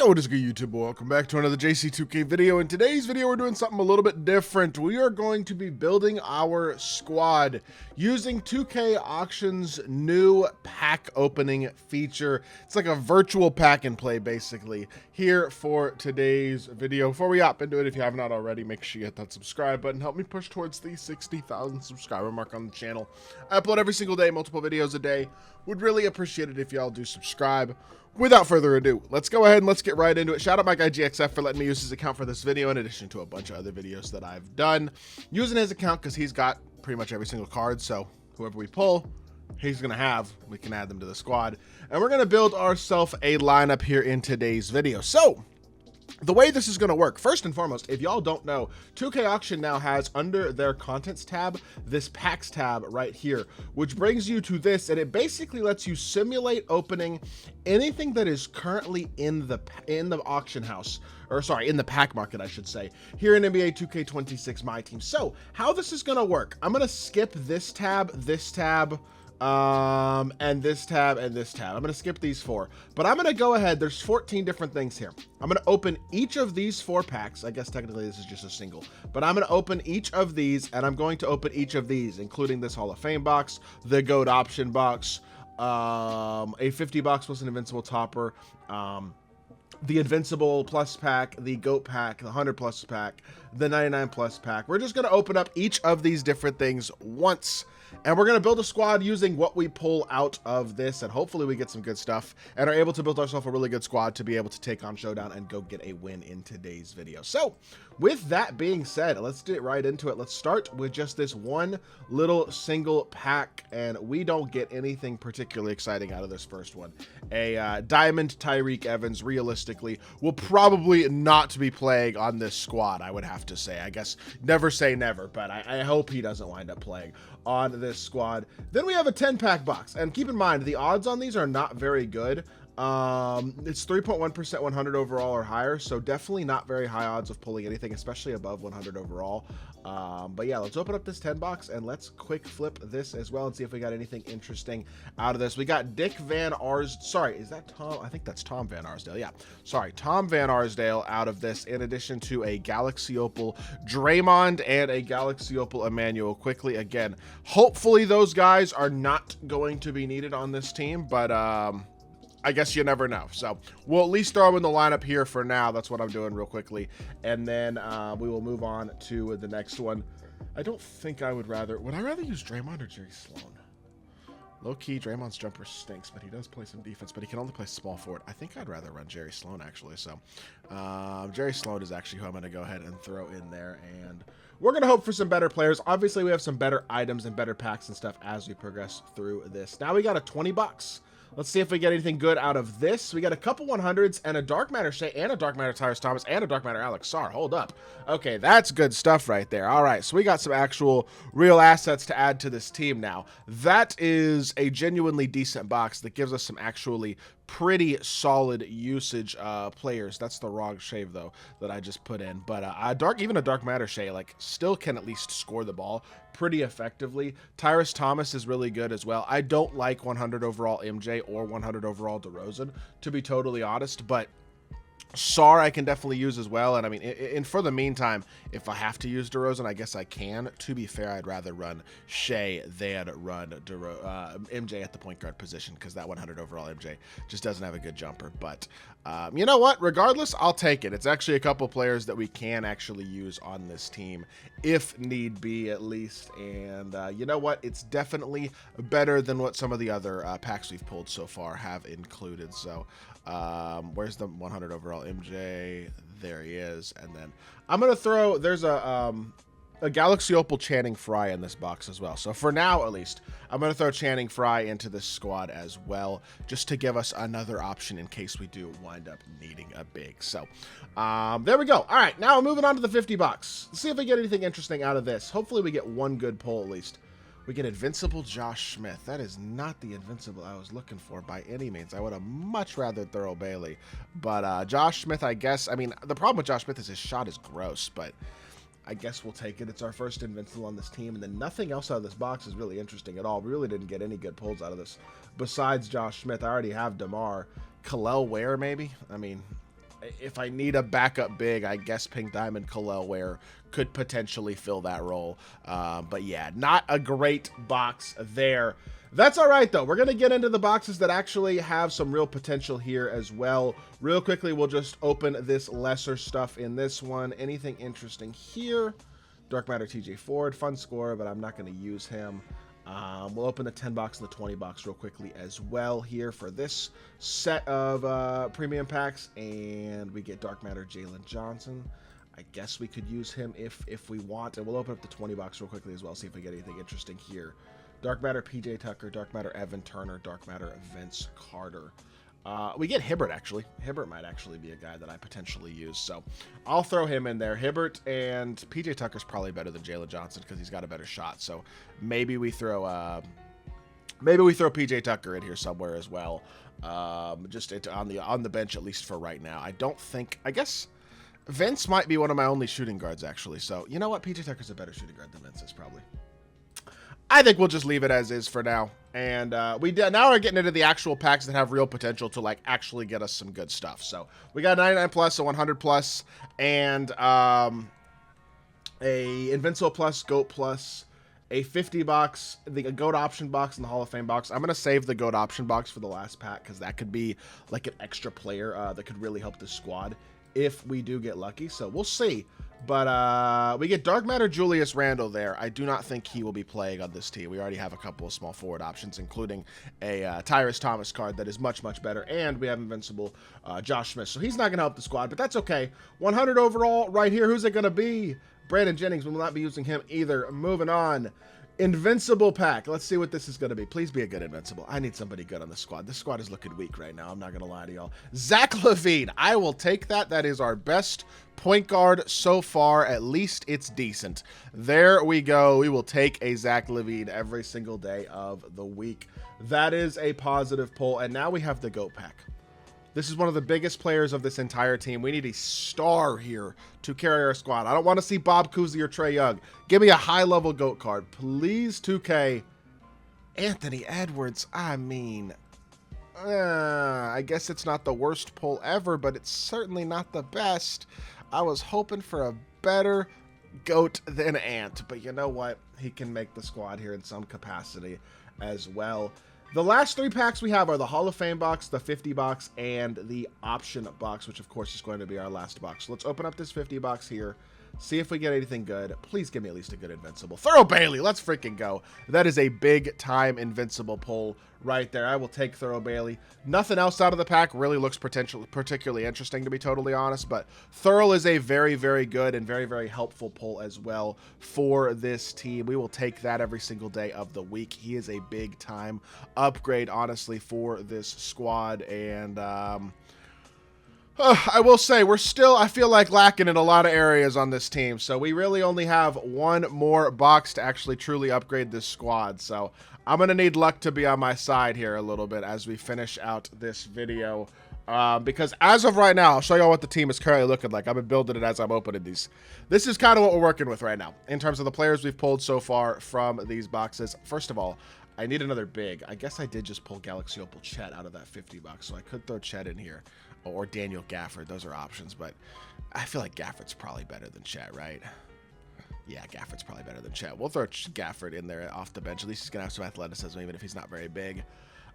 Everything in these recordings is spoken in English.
Yo, what is good, YouTube? Welcome back to another JC2K video. In today's video, we're doing something a little bit different. We are going to be building our squad using 2K Auction's new pack opening feature. It's like a virtual pack and play, basically, here for today's video. Before we hop into it, if you have not already, make sure you hit that subscribe button. Help me push towards the 60,000 subscriber mark on the channel. I upload every single day, multiple videos a day. Would really appreciate it if y'all do subscribe. Without further ado, let's go ahead and let's get right into it. Shout out my guy GXF for letting me use his account for this video, in addition to a bunch of other videos that I've done using his account, because he's got pretty much every single card. So whoever we pull, he's gonna have, we can add them to the squad, and we're gonna build ourselves a lineup here in today's video. So the way this is going to work, first and foremost, if y'all don't know, 2K Auction now has under their contents tab this packs tab right here, which brings you to this, and it basically lets you simulate opening anything that is currently in the auction house, or sorry, in the pack market, I should say, here in NBA 2K26 MyTEAM. So how this is going to work, I'm going to skip this tab, and this tab, and this tab. I'm going to skip these four, but I'm going to go ahead. There's 14 different things here. I'm going to open each of these 4 packs. I guess technically this is just a single, but I'm going to open each of these, and I'm going to open each of these, including this Hall of Fame box, the GOAT option box, a 50 box plus an invincible topper, the Invincible Plus pack, the GOAT pack, the 100 Plus pack, the 99 Plus pack. We're just going to open up each of these different things once, and we're going to build a squad using what we pull out of this, and hopefully we get some good stuff and are able to build ourselves a really good squad to be able to take on Showdown and go get a win in today's video. So with that being said, let's get right into it. Let's start with just this one little single pack, and we don't get anything particularly exciting out of this first one. A Diamond Tyreek Evans, realistically, will probably not be playing on this squad, I would have to say. I guess never say never, but I hope he doesn't wind up playing on this squad. Then we have a 10-pack box, and keep in mind, the odds on these are not very good. It's 3.1% 100 overall or higher, so definitely not very high odds of pulling anything, especially above 100 overall. But yeah, let's open up this 10 box and let's quick flip this as well and see if we got anything interesting out of this. We got Dick Van Arsdale. Sorry, is that Tom? I think that's Tom Van Arsdale. Yeah, sorry, Tom Van Arsdale out of this, in addition to a Galaxy Opal Draymond and a Galaxy Opal Emmanuel quickly. Again, hopefully those guys are not going to be needed on this team, but I guess you never know. So we'll at least throw them in the lineup here for now. That's what I'm doing real quickly. And then we will move on to the next one. I don't think I would I rather use Draymond or Jerry Sloan? Low-key, Draymond's jumper stinks, but he does play some defense, but he can only play small forward. I think I'd rather run Jerry Sloan, actually. So Jerry Sloan is actually who I'm going to go ahead and throw in there. And we're going to hope for some better players. Obviously, we have some better items and better packs and stuff as we progress through this. Now we got a 20 bucks. Let's see if we get anything good out of this. We got a couple 100s and a Dark Matter Shea and a Dark Matter Tyrus Thomas and a Dark Matter Alex Sarr. Hold up. Okay, that's good stuff right there. All right, so we got some actual real assets to add to this team now. That is a genuinely decent box that gives us some actually pretty solid usage players. That's the wrong shave though that I just put in, but even a Dark Matter Shea like still can at least score the ball pretty effectively. Tyrus Thomas is really good as well. I don't like 100 overall MJ or 100 overall DeRozan, to be totally honest, but Sarr I can definitely use as well. And I mean, and for the meantime, if I have to use DeRozan, I guess I can. To be fair, I'd rather run Shea than run MJ at the point guard position, because that 100 overall MJ just doesn't have a good jumper. But you know what? Regardless, I'll take it. It's actually a couple players that we can actually use on this team, if need be, at least. And you know what? It's definitely better than what some of the other packs we've pulled so far have included. So where's the 100 overall MJ? There he is. And then I'm gonna throw, there's a Galaxy Opal Channing Frye in this box as well. So for now, at least, I'm gonna throw Channing Frye into this squad as well, just to give us another option in case we do wind up needing a big. So there we go. All right, now moving on to the 50 box. Let's see if we get anything interesting out of this. Hopefully we get one good pull at least. We get Invincible Josh Smith. That is not the Invincible I was looking for by any means. I would have much rather Thurl Bailey. But Josh Smith, I guess, I mean, the problem with Josh Smith is his shot is gross, but I guess we'll take it. It's our first Invincible on this team, and then nothing else out of this box is really interesting at all. We really didn't get any good pulls out of this besides Josh Smith. I already have DeMar. Khalil Ware, maybe? I mean, if I need a backup big, I guess Pink Diamond Kalel Ware could potentially fill that role. But yeah, not a great box there. That's all right, though. We're going to get into the boxes that actually have some real potential here as well. Real quickly, we'll just open this lesser stuff in this one. Anything interesting here? Dark Matter TJ Ford, fun score, but I'm not going to use him. We'll open the 10 box and the 20 box real quickly as well here for this set of premium packs. And we get Dark Matter Jalen Johnson. I guess we could use him if we want. And we'll open up the 20 box real quickly as well, see if we get anything interesting here. Dark Matter PJ Tucker, Dark Matter Evan Turner, Dark Matter Vince Carter. We get Hibbert, actually. Hibbert might actually be a guy that I potentially use, so I'll throw him in there. Hibbert and PJ Tucker's probably better than Jalen Johnson because he's got a better shot, so maybe we throw PJ Tucker in here somewhere as well. Just on the bench, at least for right now. I guess Vince might be one of my only shooting guards, actually, so you know what? PJ Tucker's a better shooting guard than Vince is, probably. I think we'll just leave it as is for now. And now we're getting into the actual packs that have real potential to like actually get us some good stuff. So we got 99 plus, a 100 plus, and a Invincible plus, Goat plus, a 50 box, the Goat option box, and the Hall of Fame box. I'm going to save the Goat option box for the last pack because that could be like an extra player that could really help this squad if we do get lucky. So we'll see. But we get Dark Matter Julius Randle there. I do not think he will be playing on this team. We already have a couple of small forward options, including a Tyrus Thomas card that is much, much better. And we have Invincible Josh Smith. So he's not going to help the squad, but that's okay. 100 overall right here. Who's it going to be? Brandon Jennings. We will not be using him either. Moving on. Invincible pack. Let's see what this is going to be. Please be a good Invincible. I need somebody good on the squad. This squad is looking weak right now. I'm not going to lie to y'all. Zach LaVine. I will take that. That is our best point guard so far. At least it's decent. There we go. We will take a Zach LaVine every single day of the week. That is a positive pull. And now we have the GOAT pack. This is one of the biggest players of this entire team. We need a star here to carry our squad. I don't want to see Bob Cousy or Trae Young. Give me a high-level GOAT card. Please, 2K. Anthony Edwards, I mean, I guess it's not the worst pull ever, but it's certainly not the best. I was hoping for a better GOAT than Ant, but you know what? He can make the squad here in some capacity as well. The last three packs we have are the Hall of Fame box, the 50 box, and the option box, which of course is going to be our last box. So let's open up this 50 box here, see if we get anything good. Please give me at least a good Invincible. Thurl Bailey, let's freaking go. That is a big time Invincible pull right there. I will take Thurl Bailey. Nothing else out of the pack really looks particularly interesting, to be totally honest, but Thurl is a very, very good and very, very helpful pull as well for this team. We will take that every single day of the week. He is a big time upgrade, honestly, for this squad. And I will say we're still, I feel like, lacking in a lot of areas on this team. So we really only have one more box to actually truly upgrade this squad. So I'm going to need luck to be on my side here a little bit as we finish out this video. Because as of right now, I'll show y'all what the team is currently looking like. I've been building it as I'm opening these. This is kind of what we're working with right now in terms of the players we've pulled so far from these boxes. First of all, I need another big. I guess I did just pull Galaxy Opal Chet out of that 50 box, so I could throw Chet in here. Or Daniel Gafford. Those are options, but I feel like Gafford's probably better than Chet, right? Yeah, Gafford's probably better than Chet. We'll throw Gafford in there off the bench. At least he's going to have some athleticism, even if he's not very big.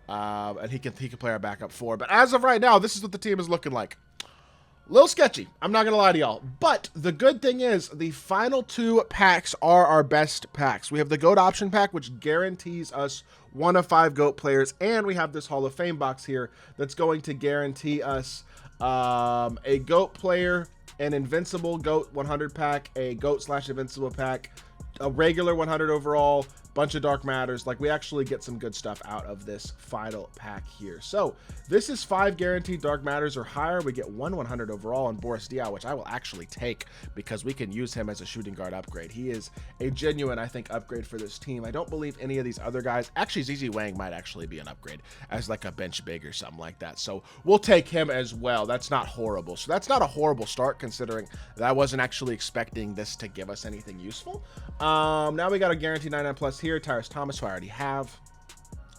And he can play our backup four. But as of right now, this is what the team is looking like. A little sketchy. I'm not going to lie to y'all. But the good thing is the final two packs are our best packs. We have the GOAT option pack, which guarantees us 1 of 5 GOAT players. And we have this Hall of Fame box here that's going to guarantee us a GOAT player, an Invincible GOAT 100 pack, a GOAT/Invincible pack, a regular 100 overall, bunch of Dark Matters. Like, we actually get some good stuff out of this final pack here. So this is 5 guaranteed Dark Matters or higher. We get 100 overall on Boris Diaw, which I will actually take because we can use him as a shooting guard upgrade. He is a genuine, I think, upgrade for this team. I don't believe any of these other guys. Actually, ZZ Wang might actually be an upgrade as like a bench big or something like that. So we'll take him as well. That's not horrible. So that's not a horrible start, considering that I wasn't actually expecting this to give us anything useful. Now we got a guaranteed 99 plus here. Tyrus Thomas, who I already have.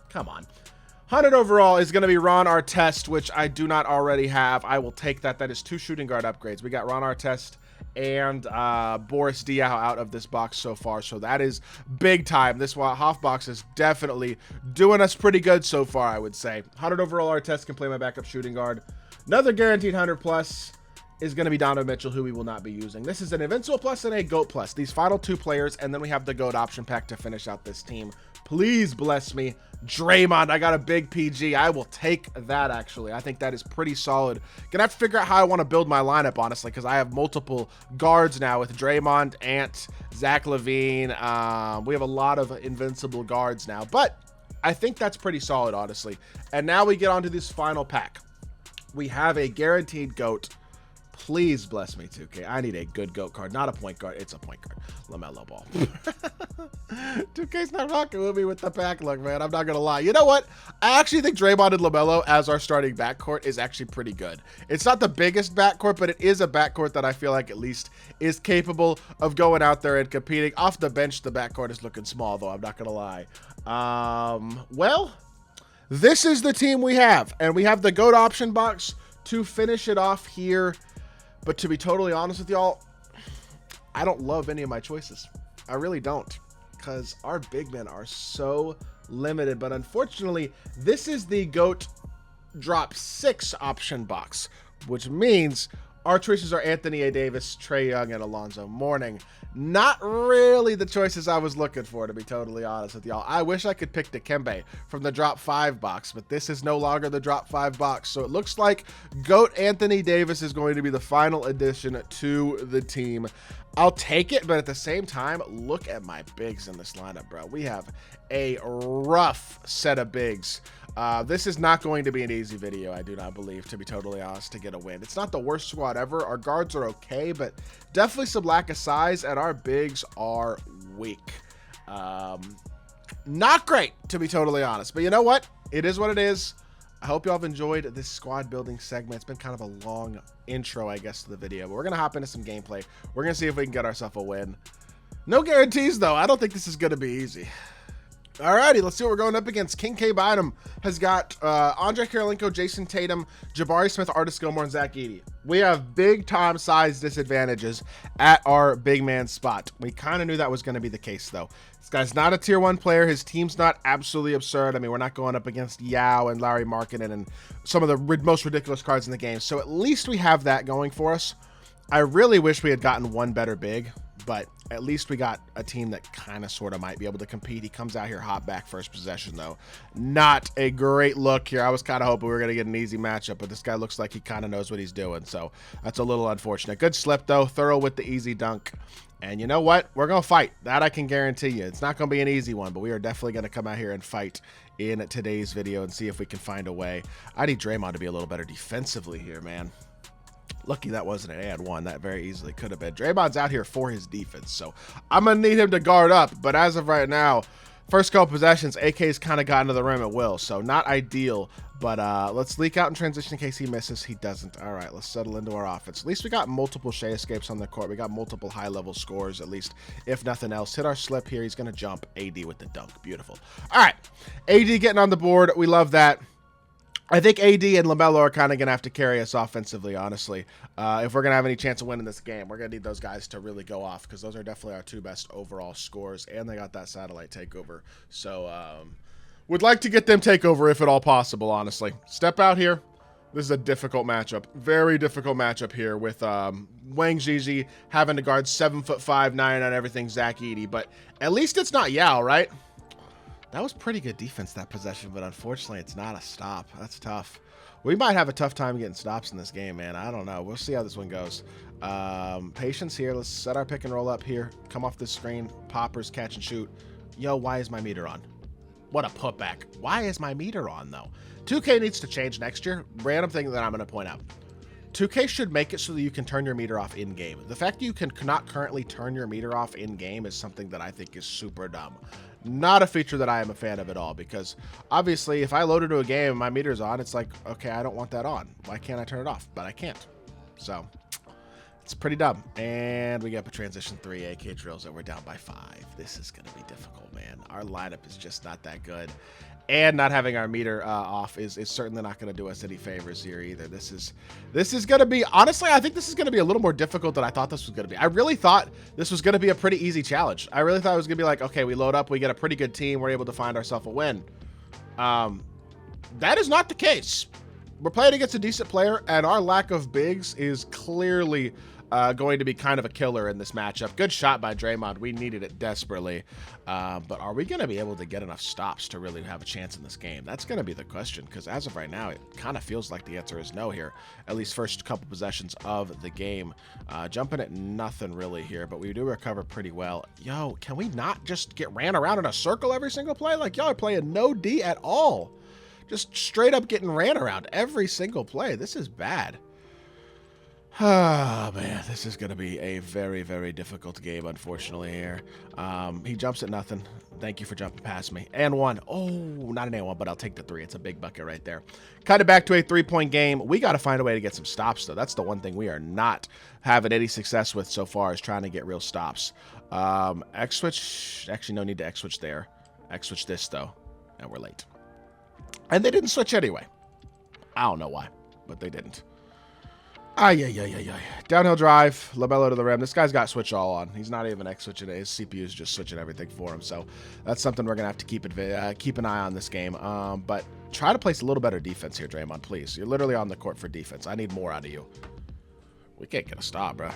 Come on. 100 overall is going to be Ron Artest, which I do not already have. I will take that. That is 2 shooting guard upgrades. We got Ron Artest and Boris Diaw out of this box so far, so that is big time. This Hoff box is definitely doing us pretty good so far, I would say. 100 overall Artest can play my backup shooting guard. Another guaranteed 100 plus is going to be Donovan Mitchell, who we will not be using. This is an Invincible plus and a GOAT plus. These final 2 players, and then we have the GOAT option pack to finish out this team. Please bless me. Draymond, I got a big PG. I will take that, actually. I think that is pretty solid. Gonna have to figure out how I want to build my lineup, honestly, because I have multiple guards now with Draymond, Ant, Zach LaVine. We have a lot of invincible guards now, but I think that's pretty solid, honestly. And now we get on to this final pack. We have a guaranteed GOAT. Please bless me, 2K. I need a good GOAT card, not a point guard. It's a point guard. LaMelo Ball. 2K's not rocking with me with the pack look, man. I'm not going to lie. You know what? I actually think Draymond and LaMelo as our starting backcourt is actually pretty good. It's not the biggest backcourt, but it is a backcourt that I feel like at least is capable of going out there and competing. Off the bench, the backcourt is looking small, though. I'm not going to lie. Well, this is the team we have, and we have the GOAT option box to finish it off here. But to be totally honest with y'all, I don't love any of my choices. I really don't, because our big men are so limited. But unfortunately, this is the GOAT drop 6 option box, which means our choices are Anthony A. Davis, Trae Young, and Alonzo Mourning. Not really the choices I was looking for, to be totally honest with y'all. I wish I could pick Dikembe from the drop 5 box, but this is no longer the drop 5 box. So it looks like GOAT Anthony Davis is going to be the final addition to the team. I'll take it, but at the same time, look at my bigs in this lineup, bro. We have a rough set of bigs. This is not going to be an easy video, I do not believe, to be totally honest, to get a win. It's not the worst squad ever. Our guards are okay, but definitely some lack of size, and our bigs are weak. Not great, to be totally honest, but you know what? It is what it is. I hope y'all have enjoyed this squad building segment. It's been kind of a long intro, I guess, to the video, but we're going to hop into some gameplay. We're going to see if we can get ourselves a win. No guarantees, though. I don't think this is going to be easy. Alrighty, let's see what we're going up against. King K. Bynum has got Andre Karolinko, Jason Tatum, Jabari Smith, Artis Gilmore, and Zach Edey. We have big-time size disadvantages at our big man spot. We kind of knew that was going to be the case, though. This guy's not a tier 1 player. His team's not absolutely absurd. I mean, we're not going up against Yao and Larry Markkinen and some of the most ridiculous cards in the game. So at least we have that going for us. I really wish we had gotten one better big, but at least we got a team that kind of sort of might be able to compete. He comes out here hot back first possession, though. Not a great look here. I was kind of hoping we were going to get an easy matchup, but this guy looks like he kind of knows what he's doing, so that's a little unfortunate. Good slip, though. Thorough with the easy dunk. And you know what? We're going to fight. That I can guarantee you. It's not going to be an easy one, but we are definitely going to come out here and fight in today's video and see if we can find a way. I need Draymond to be a little better defensively here, man. Lucky that wasn't an and one. That very easily could have been. Draymond's out here for his defense, so I'm going to need him to guard up. But as of right now, first couple possessions, AK's kind of gotten to the rim at will, so not ideal. But let's leak out in transition in case he misses. He doesn't. All right, let's settle into our offense. At least we got multiple Shea escapes on the court. We got multiple high-level scores, at least, if nothing else. Hit our slip here. He's going to jump. AD with the dunk. Beautiful. All right, AD getting on the board. We love that. I think AD and LaMelo are kind of going to have to carry us offensively, honestly. If we're going to have any chance of winning this game, we're going to need those guys to really go off because those are definitely our 2 best overall scores, and they got that satellite takeover. So would like to get them takeover if at all possible, honestly. Step out here. This is a difficult matchup. Very difficult matchup here with Wang Zhizhi having to guard 7'5", 9 on everything, Zach Edey. But at least it's not Yao, right? That was pretty good defense, that possession, but unfortunately, it's not a stop. That's tough. We might have a tough time getting stops in this game, man. I don't know. We'll see how this one goes. Patience here. Let's set our pick and roll up here. Come off this screen. Poppers, catch and shoot. Yo, why is my meter on? What a putback. Why is my meter on, though? 2K needs to change next year. Random thing that I'm going to point out. 2K should make it so that you can turn your meter off in-game. The fact that you cannot currently turn your meter off in-game is something that I think is super dumb. Not a feature that I am a fan of at all, because obviously if I load into a game and my meter's on, it's like, okay, I don't want that on. Why can't I turn it off? But I can't. So it's pretty dumb. And we get a transition 3 AK drills and we're down by 5. This is going to be difficult, man. Our lineup is just not that good. and not having our meter off is certainly not going to do us any favors here either. This is going to be, honestly, I think this is going to be a little more difficult than I thought this was going to be. I really thought this was going to be a pretty easy challenge. I really thought it was going to be like, okay, we load up, we get a pretty good team, we're able to find ourselves a win. That is not the case. We're playing against a decent player, and our lack of bigs is clearly going to be kind of a killer in this matchup. Good shot by Draymond. We needed it desperately. But are we going to be able to get enough stops to really have a chance in this game? That's going to be the question, because as of right now, it kind of feels like the answer is no here, at least first couple possessions of the game. Jumping at nothing really here, but we do recover pretty well. Yo, can we not just get ran around in a circle every single play? Like, y'all are playing no D at all. Just straight up getting ran around every single play. This is bad. Oh, man, this is going to be a very, very difficult game, unfortunately, here. He jumps at nothing. Thank you for jumping past me. And one. Oh, not an and one, but I'll take the three. It's a big bucket right there. Cut it back to a three-point game. We got to find a way to get some stops, though. That's the one thing we are not having any success with so far, is trying to get real stops. X-switch. Actually, no need to X-switch there. X-switch this, though, and we're late. And they didn't switch anyway. I don't know why, but they didn't. Downhill drive, LaMelo to the rim. This guy's got switch all on. He's not even X-switching it. His CPU is just switching everything for him. So that's something we're going to have to keep an eye on this game. But try to place a little better defense here, Draymond, please. You're literally on the court for defense. I need more out of you. We can't get a stop, bro.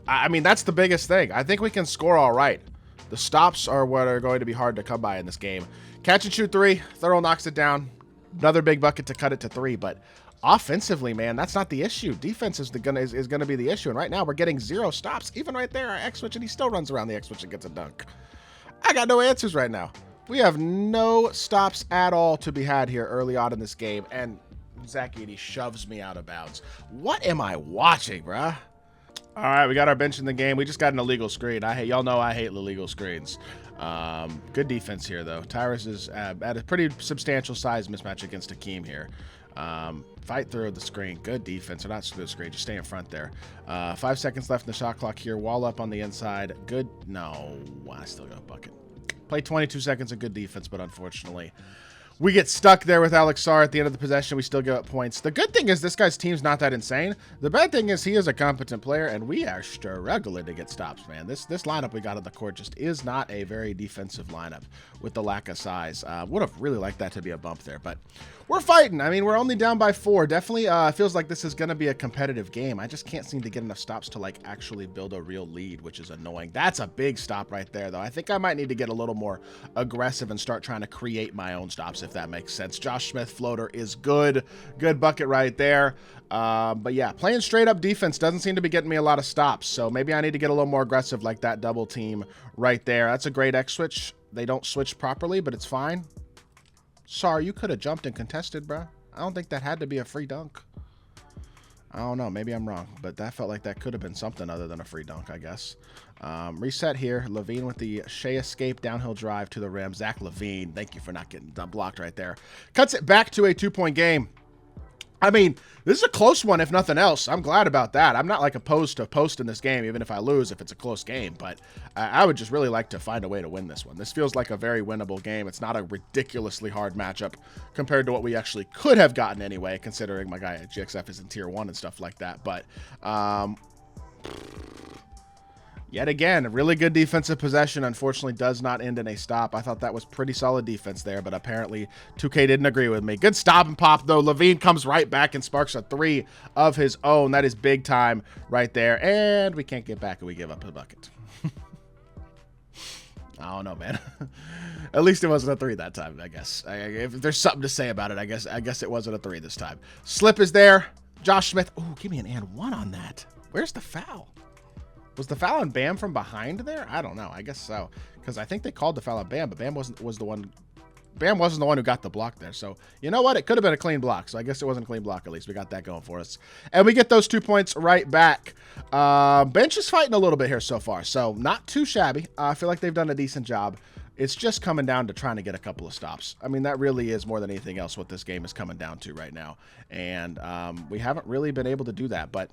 I mean, that's the biggest thing. I think we can score all right. The stops are what are going to be hard to come by in this game. Catch and shoot three. Thurl knocks it down. Another big bucket to cut it to three. But offensively, man, that's not the issue. Defense is going to be the issue. And right now, we're getting 0 stops. Even right there, our X-switch, and he still runs around the X-switch and gets a dunk. I got no answers right now. We have no stops at all to be had here early on in this game. And Zach Edey shoves me out of bounds. What am I watching, bruh? All right, we got our bench in the game. We just got an illegal screen. Y'all know I hate illegal screens. Good defense here, though. Tyrus is at a pretty substantial size mismatch against Hakeem here. Fight through the screen. Good defense. Or not through the screen. Just stay in front there. 5 seconds left in the shot clock here. Wall up on the inside. Good. No. I still got a bucket. Play 22 seconds of good defense, but unfortunately, we get stuck there with Alex Sarr at the end of the possession. We still give up points. The good thing is this guy's team's not that insane. The bad thing is he is a competent player, and we are struggling to get stops, man. This lineup we got on the court just is not a very defensive lineup with the lack of size. Would have really liked that to be a bump there, but we're fighting. I mean, we're only down by 4. Definitely feels like this is going to be a competitive game. I just can't seem to get enough stops to, like, actually build a real lead, which is annoying. That's a big stop right there, though. I think I might need to get a little more aggressive and start trying to create my own stops, if that makes sense. Josh Smith floater is good. Good bucket right there. But yeah, playing straight up defense doesn't seem to be getting me a lot of stops. So maybe I need to get a little more aggressive, like that double team right there. That's a great X switch. They don't switch properly, but it's fine. Sorry, you could have jumped and contested, bro. I don't think that had to be a free dunk. I don't know. Maybe I'm wrong, but that felt like that could have been something other than a free dunk, I guess. Reset here. Levine with the Shea escape downhill drive to the rim. Zach Levine, thank you for not getting blocked right there. Cuts it back to a 2-point game. I mean, this is a close one, if nothing else. I'm glad about that. I'm not like opposed to posting this game, even if I lose, if it's a close game. But I would just really like to find a way to win this one. This feels like a very winnable game. It's not a ridiculously hard matchup compared to what we actually could have gotten anyway, considering my guy at GXF is in tier 1 and stuff like that. But yet again, a really good defensive possession, unfortunately, does not end in a stop. I thought that was pretty solid defense there, but apparently 2K didn't agree with me. Good stop and pop, though. Levine comes right back and sparks a 3 of his own. That is big time right there, and we can't get back, and we give up a bucket. I don't know, man. At least it wasn't a 3 that time, I guess. If there's something to say about it, I guess it wasn't a 3 this time. Slip is there. Josh Smith. Oh, give me an and 1 on that. Where's the foul? Was the foul on Bam from behind there? I don't know. I guess so, because I think they called the foul on Bam, but Bam wasn't the one who got the block there. So you know what? It could have been a clean block. So I guess it wasn't a clean block. At least we got that going for us, and we get those 2 points right back. Bench is fighting a little bit here so far, so not too shabby. I feel like they've done a decent job. It's just coming down to trying to get a couple of stops. I mean, that really is more than anything else what this game is coming down to right now, and we haven't really been able to do that, but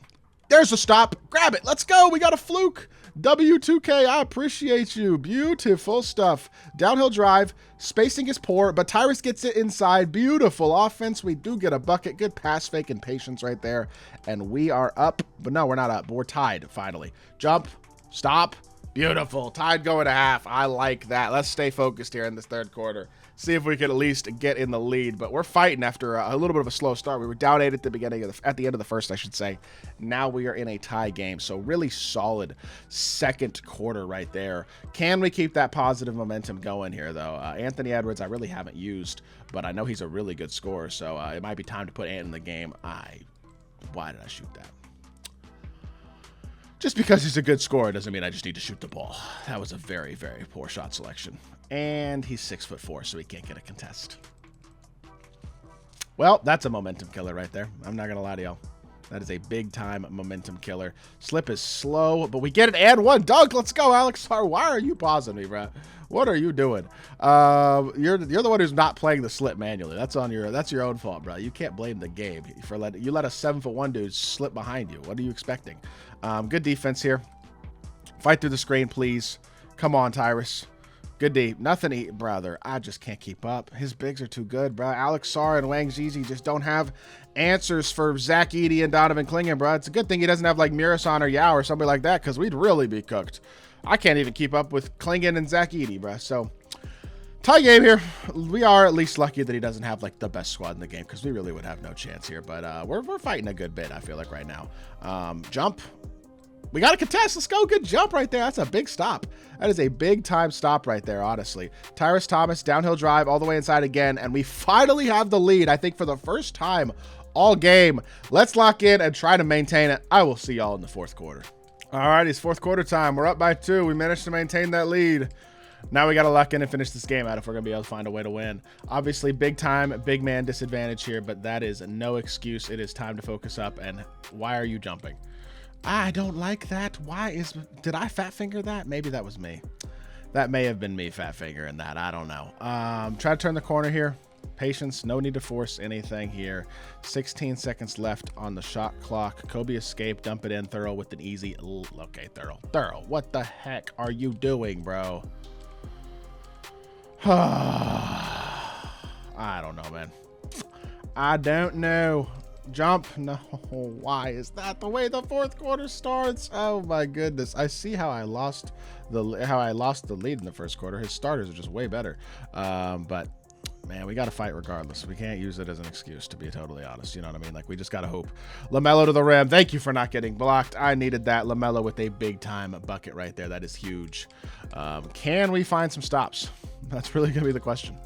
There's a stop. Grab it. Let's go. We got a fluke. W2K, I appreciate you. Beautiful stuff. Downhill drive. Spacing is poor, but Tyrus gets it inside. Beautiful offense. We do get a bucket. Good pass fake and patience right there. And we are up. But no, we're not up. But we're tied, finally. Jump. Stop. Beautiful. Tied going to half. I like that. Let's stay focused here in this third quarter. See if we can at least get in the lead. But we're fighting after a little bit of a slow start. We were down 8 at the beginning of at the end of the first, I should say. Now we are in a tie game. So really solid second quarter right there. Can we keep that positive momentum going here, though? Anthony Edwards, I really haven't used, but I know he's a really good scorer. So it might be time to put Ant in the game. Why did I shoot that? Just because he's a good scorer doesn't mean I just need to shoot the ball. That was a very, very poor shot selection. And he's 6'4", so he can't get a contest. Well, that's a momentum killer right there. I'm not going to lie to y'all. That is a big-time momentum killer. Slip is slow, but we get it and one dunk. Let's go, Alex. Why are you pausing me, bro? What are you doing? You're the one who's not playing the slip manually. That's your own fault, bro. You can't blame the game for you let a 7'1" dude slip behind you. What are you expecting? Good defense here. Fight through the screen, please. Come on, Tyrus. Good D. Nothing, brother. I just can't keep up. His bigs are too good, bro. Alex Sarr and Wang Zizi just don't have answers for Zach Edey and Donovan Clingan, bro. It's a good thing he doesn't have like Mirasan or Yao or somebody like that, because we'd really be cooked. I can't even keep up with Clingan and Zach Edey, bro. So, tie game here. We are at least lucky that he doesn't have like the best squad in the game, because we really would have no chance here. But we're fighting a good bit, I feel like, right now. Jump. We got a contest. Let's go. Good jump right there. That's a big stop. That is a big time stop right there, honestly. Tyrus Thomas, downhill drive all the way inside again. And we finally have the lead, I think, for the first time all game. Let's lock in and try to maintain it. I will see y'all in the fourth quarter. All right, it's fourth quarter time. We're up by 2. We managed to maintain that lead. Now we got to lock in and finish this game out if we're going to be able to find a way to win. Obviously, big time, big man disadvantage here, but that is no excuse. It is time to focus up. And why are you jumping? I don't like that. Did I fat finger that? Maybe that was me. That may have been me fat fingering that. I don't know. Try to turn the corner here. Patience. No need to force anything here. 16 seconds left on the shot clock. Kobe escape. Dump it in. Thorough with an easy. Okay, Thorough. Thorough. What the heck are you doing, bro? I don't know, man. I don't know. Jump. No. Why is that the way the fourth quarter starts? Oh my goodness. I see how I lost the lead in the first quarter. His starters are just way better. But man, we got to fight regardless. We can't use it as an excuse, to be totally honest. You know what I mean? Like, we just got to hope. LaMelo to the rim. Thank you for not getting blocked. I needed that. LaMelo with a big time bucket right there. That is huge. Can we find some stops? That's really going to be the question.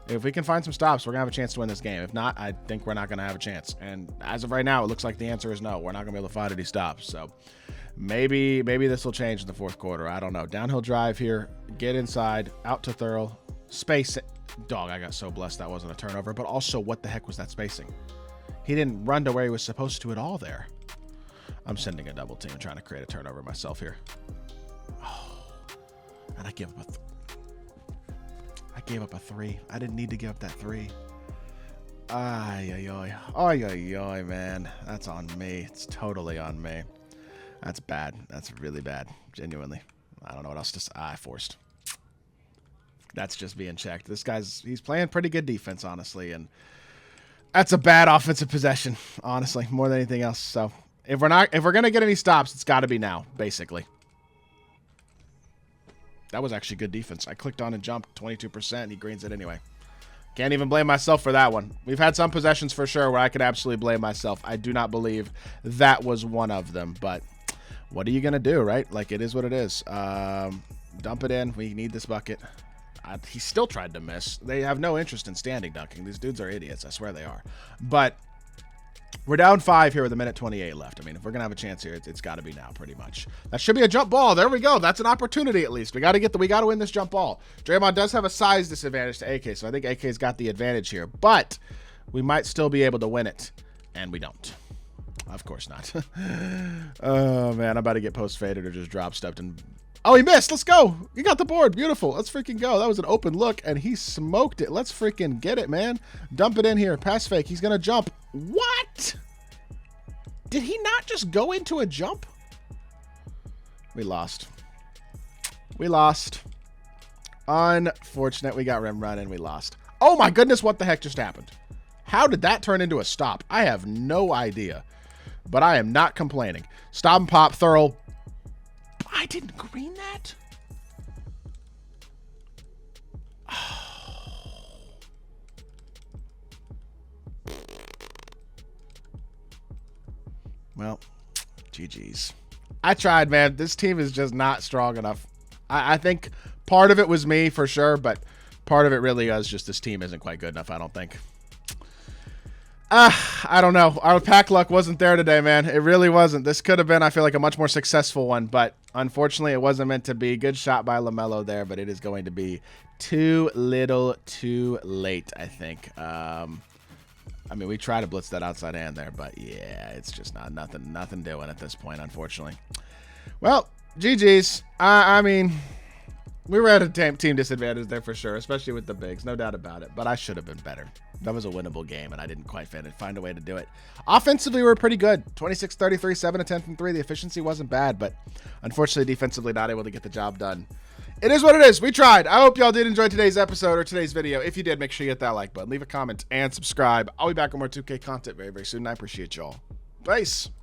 If we can find some stops, we're going to have a chance to win this game. If not, I think we're not going to have a chance. And as of right now, it looks like the answer is no. We're not going to be able to find any stops. So maybe this will change in the fourth quarter. I don't know. Downhill drive here. Get inside. Out to Thurl. Space it. Dog, I got so blessed that wasn't a turnover. But also, what the heck was that spacing? He didn't run to where he was supposed to at all there. I'm sending a double team and trying to create a turnover myself here. Oh, and I give up a gave up a 3. I didn't need to give up that 3. Ay, man. That's on me. It's totally on me. That's bad. That's really bad. Genuinely. I don't know what else to say. I forced. That's just being checked. This he's playing pretty good defense, honestly, and that's a bad offensive possession, honestly, more than anything else. So if we're gonna get any stops, it's got to be now, basically. That was actually good defense. I clicked on and jumped 22%. He greens it anyway. Can't even blame myself for that one. We've had some possessions for sure where I could absolutely blame myself. I do not believe that was one of them, but what are you going to do, right? Like, it is what it is. Dump it in. We need this bucket. He still tried to miss. They have no interest in standing dunking. These dudes are idiots. I swear they are. But we're down 5 here with 1:28 left. I mean, if we're going to have a chance here, it's got to be now, pretty much. That should be a jump ball. There we go. That's an opportunity, at least. We got to win this jump ball. Draymond does have a size disadvantage to AK, so I think AK's got the advantage here. But we might still be able to win it, and we don't. Of course not. Oh, man. I'm about to get post-faded or just drop stepped and... Oh, he missed. Let's go. He got the board. Beautiful. Let's freaking go. That was an open look, and he smoked it. Let's freaking get it, man. Dump it in here. Pass fake. He's going to jump. What? Did he not just go into a jump? We lost. We lost. Unfortunate. We got rim run and we lost. Oh my goodness, what the heck just happened? How did that turn into a stop? I have no idea. But I am not complaining. Stop and pop, thorough. I didn't green that? Well, GG's. I tried, man. This team is just not strong enough. I think part of it was me for sure, but part of it really is just this team isn't quite good enough, I don't think. I don't know. Our pack luck wasn't there today, man. It really wasn't. This could have been, I feel like, a much more successful one, but unfortunately it wasn't meant to be. Good shot by LaMelo there, but it is going to be too little too late, I think. I mean, we try to blitz that outside hand there, but yeah, it's just nothing doing at this point, unfortunately. Well, GG's. I mean, we were at a team disadvantage there for sure, especially with the bigs, no doubt about it, but I should have been better. That was a winnable game, and I didn't quite find a way to do it. Offensively, we were pretty good. 26-33, 7 of 10 from 3. The efficiency wasn't bad, but unfortunately, defensively, not able to get the job done. It is what it is. We tried. I hope y'all did enjoy today's episode or today's video. If you did, make sure you hit that like button, leave a comment, and subscribe. I'll be back with more 2K content very, very soon. I appreciate y'all. Peace.